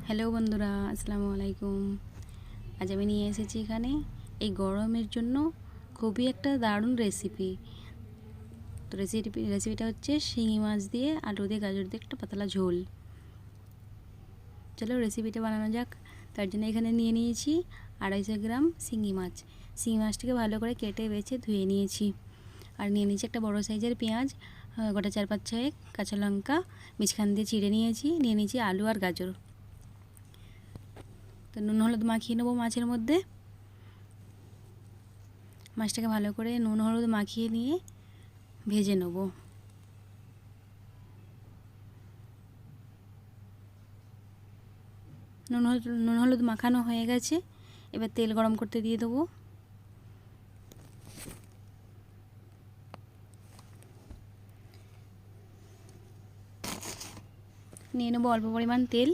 Hello বন্ধুরা, আসসালামু আলাইকুম। আজ আমি নিয়ে এসেছি এখানে এই গরমের জন্য খুবই একটা দারুণ রেসিপি। তো রেসিপিটা হচ্ছে শিঙি মাছ দিয়ে আলু দিয়ে গাজর দিয়ে একটা পাতলা ঝোল। চলো রেসিপিটা বানানো যাক। তার জন্য এখানে নিয়ে নিয়েছি 250 গ্রাম শিঙি মাছ। শিঙি মাছটাকে ভালো করে কেটে বেছে ধুয়ে নিয়েছি। আর নিয়ে নিয়েছি একটা বড় সাইজের পেঁয়াজ, গোটা 4-5 কাঁচা লঙ্কা মাঝখান দিয়ে চিড়ে নিয়েছি। নিয়ে নিয়েছি আলু আর গাজর। তো নুন হলুদ মাখিয়ে নেবো মাছের মধ্যে। মাছটাকে ভালো করে নুন হলুদ মাখিয়ে নিয়ে ভেজে নেব। নুন হলুদ মাখানো হয়ে গেছে। এবার তেল গরম করতে দিয়ে দেবো। নিয়ে নেবো অল্প পরিমাণ তেল।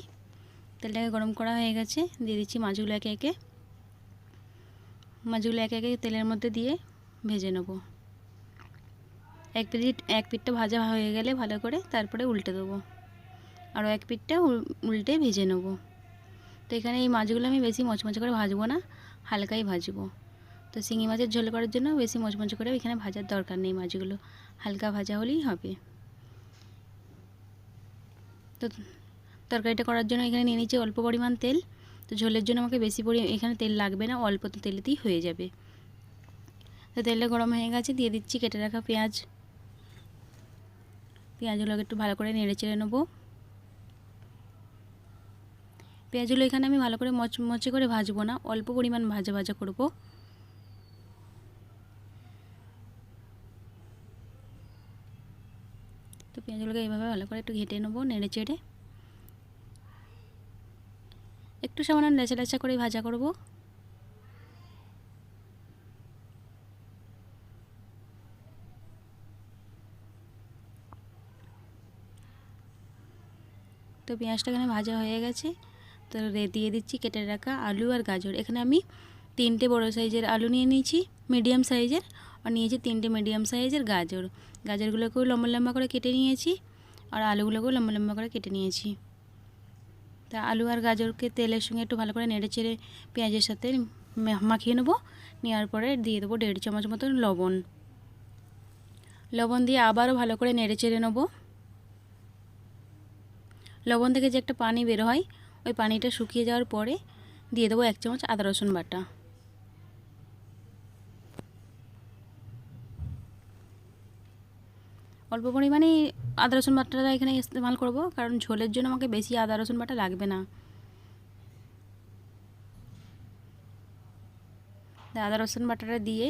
তেলটাকে গরম করা হয়ে গেছে, দিয়ে দিচ্ছি মাছগুলো একে একে। মাছগুলো একে একে তেলের মধ্যে দিয়ে ভেজে নেব। এক পিঠটা ভাজা হয়ে গেলে ভালো করে তারপরে উল্টে দেবো। আরও এক পিঠটা উল্টে ভেজে নেব। তো এখানে এই মাছগুলো আমি বেশি মচমচে করে ভাজবো না, হালকাই ভাজবো। তো শিঙি মাছের ঝোল করার জন্য বেশি মচমচে করে এখানে ভাজার দরকার নেই, মাছগুলো হালকা ভাজা হলেই হবে। তো তরকারিটা করার জন্য এখানে নিয়ে নিচ্ছি অল্প পরিমাণ তেল। তো ঝোলের জন্য আমাকে বেশি এখানে তেল লাগবে না, অল্প তো তেলেতেই হয়ে যাবে। তো তেলটা গরম হয়ে গেছে, দিয়ে দিচ্ছি কেটে রাখা পেঁয়াজ। পেঁয়াজগুলোকে একটু ভালো করে নেড়ে চেড়ে নেবো। পেঁয়াজগুলো এখানে আমি ভালো করে মচমচে করে ভাজবো না, অল্প পরিমাণ ভাজা ভাজা করব। তো পেঁয়াজগুলোকে এইভাবে ভালো করে একটু ঘেটে নেবো, নেড়ে চেড়ে একটু সামান্য লেচা লেচা করে ভাজা করব। তো পেঁয়াজটা এখানে ভাজা হয়ে গেছে। তো দিয়ে দিচ্ছি কেটে রাখা আলু আর গাজর। এখানে আমি 3টে বড় সাইজের আলু নিয়ে নিয়েছি, মিডিয়াম সাইজের, আর নিয়েছি 3টে মিডিয়াম সাইজের গাজর। গাজরগুলোকেও লম্বা লম্বা করে কেটে নিয়েছি, আর আলুগুলোকেও লম্বা লম্বা করে কেটে নিয়েছি। তা আলু আর গাজরকে তেলের সঙ্গে একটু ভালো করে নেড়ে চেড়ে পেঁয়াজের সাথে মাখিয়ে নেবো। নেওয়ার পরে দিয়ে দেবো 1.5 চামচ মতন লবণ। লবণ দিয়ে আবারও ভালো করে নেড়ে চেড়ে নেবো। লবণ থেকে যে একটা পানি বের হয়, ওই পানিটা শুকিয়ে যাওয়ার পরে দিয়ে দেবো 1 চামচ আদা রসুন বাটা। অল্প পরিমাণে আদা রসুন বাটাটা এখানে ইস্তেমাল করব, কারণ ঝোলের জন্য আমাকে বেশি আদা রসুন বাটা লাগবে না। আদা রসুন বাটাটা দিয়ে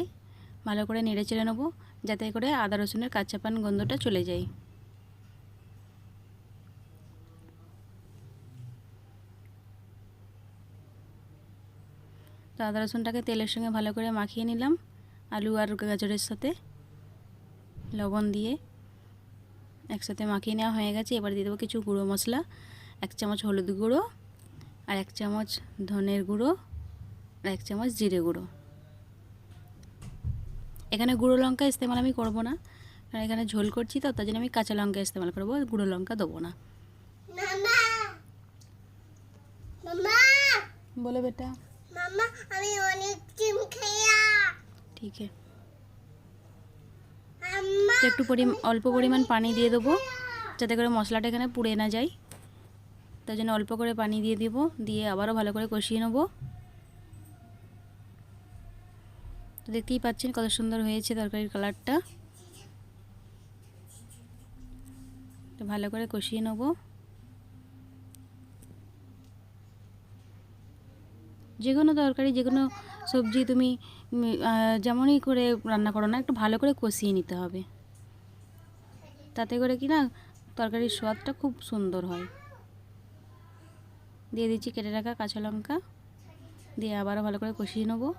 ভালো করে নেড়ে চেড়ে নেবো, যাতে করে আদা রসুনের কাঁচাপান গন্ধটা চলে যায়। তো আদা রসুনটাকে তেলের সঙ্গে ভালো করে মাখিয়ে নিলাম আলু আর গাজরের সাথে। লবণ দিয়ে একসাথে মাখিয়ে নেওয়া হয়ে গেছে। এবার দিয়ে দেবো কিছু গুঁড়ো মশলা, 1 চামচ হলুদ গুঁড়ো, আর 1 চামচ ধনের গুঁড়ো, আর 1 চামচ জিরে গুঁড়ো। এখানে গুঁড়ো লঙ্কা ইস্তেমাল আমি করব না, কারণ এখানে ঝোল করছি, তো তার জন্য আমি কাঁচা লঙ্কা ইস্তেমাল করব, গুঁড়ো লঙ্কা দেবো না। बोलो बेटा। मामा আমি অনেক ডিম খাইয়া। ঠিক আছে। তো একটু অল্প পরিমাণ পানি দিয়ে দেবো, যাতে করে মশলাটা এখানে পুড়ে না যায়। তার জন্য অল্প করে পানি দিয়ে দেবো, দিয়ে আবারও ভালো করে কষিয়ে নেবো। তো দেখতেই পাচ্ছেন কত সুন্দর হয়েছে তরকারির কালারটা। তো ভালো করে কষিয়ে নেবো। যে কোনো তরকারি, যে কোনো সবজি তুমি যেমনই করে রান্না করো না, একটু ভালো করে কষিয়ে নিতে হবে, তাতে করে কি না তরকারির স্বাদটা খুব সুন্দর হয়। দিয়ে দিচ্ছি কেটে রাখা কাঁচা লঙ্কা, দিয়ে আবারও ভালো করে কষিয়ে নেবো।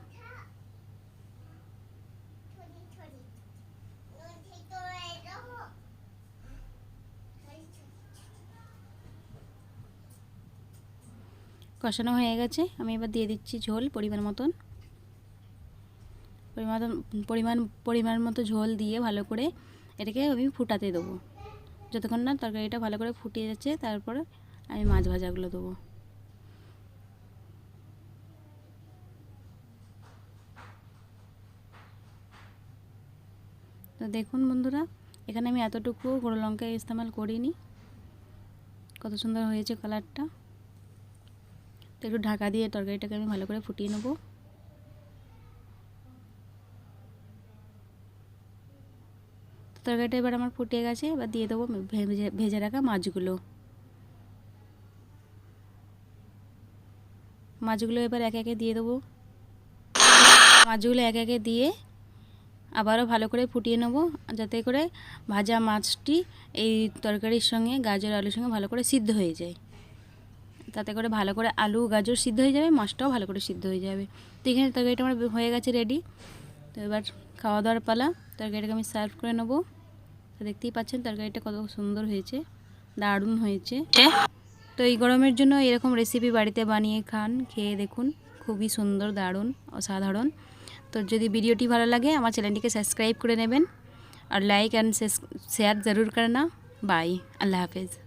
কষানো হয়ে গেছে, আমি এবার দিয়ে দিচ্ছি ঝোল পরিমাণ মতো ঝোল দিয়ে ভালো করে এটাকে আমি ফুটাতে দেবো, যতক্ষণ না তরকারিটা ভালো করে ফুটে যাচ্ছে। তারপর আমি মাছ ভাজাগুলো দেবো। দেখুন বন্ধুরা, এখানে আমি এতটুকু গুঁড়ো লঙ্কা ইস্তেমাল করিনি, কত সুন্দর হয়েছে কালারটা। তো একটু ঢাকা দিয়ে তরকারিটাকে আমি ভালো করে ফুটিয়ে নেব। তরকারিটা এবার আমার ফুটে গেছে, এবার দিয়ে দেবো ভেজে রাখা মাছগুলো। মাছগুলো এবার একে একে দিয়ে দেবো। মাছগুলো একে একে দিয়ে আবারও ভালো করে ফুটিয়ে নেব, যাতে করে ভাজা মাছটি এই তরকারির সঙ্গে গাজর আলুর সঙ্গে ভালো করে সিদ্ধ হয়ে যায়। তাতে করে ভালো করে আলু গাজর সিদ্ধ হয়ে যাবে, মাছটাও ভালো করে সিদ্ধ হয়ে যাবে। তো এখানে তরকারিটা আমার হয়ে গেছে রেডি। তো এবার খাওয়া দাওয়ার পালা। তরকারিটাকে আমি সার্ভ করে নেব। তো দেখতেই পাচ্ছেন তরকারিটা কত সুন্দর হয়েছে, দারুণ হয়েছে। তো এই গরমের জন্য এরকম রেসিপি বাড়িতে বানিয়ে খান, খেয়ে দেখুন, খুবই সুন্দর, দারুণ, অসাধারণ। তো যদি ভিডিওটি ভালো লাগে আমার চ্যানেলটিকে সাবস্ক্রাইব করে নেবেন और लाइक एंड शेयर ज़रूर करना। बाय, अल्लाह हाफिज़।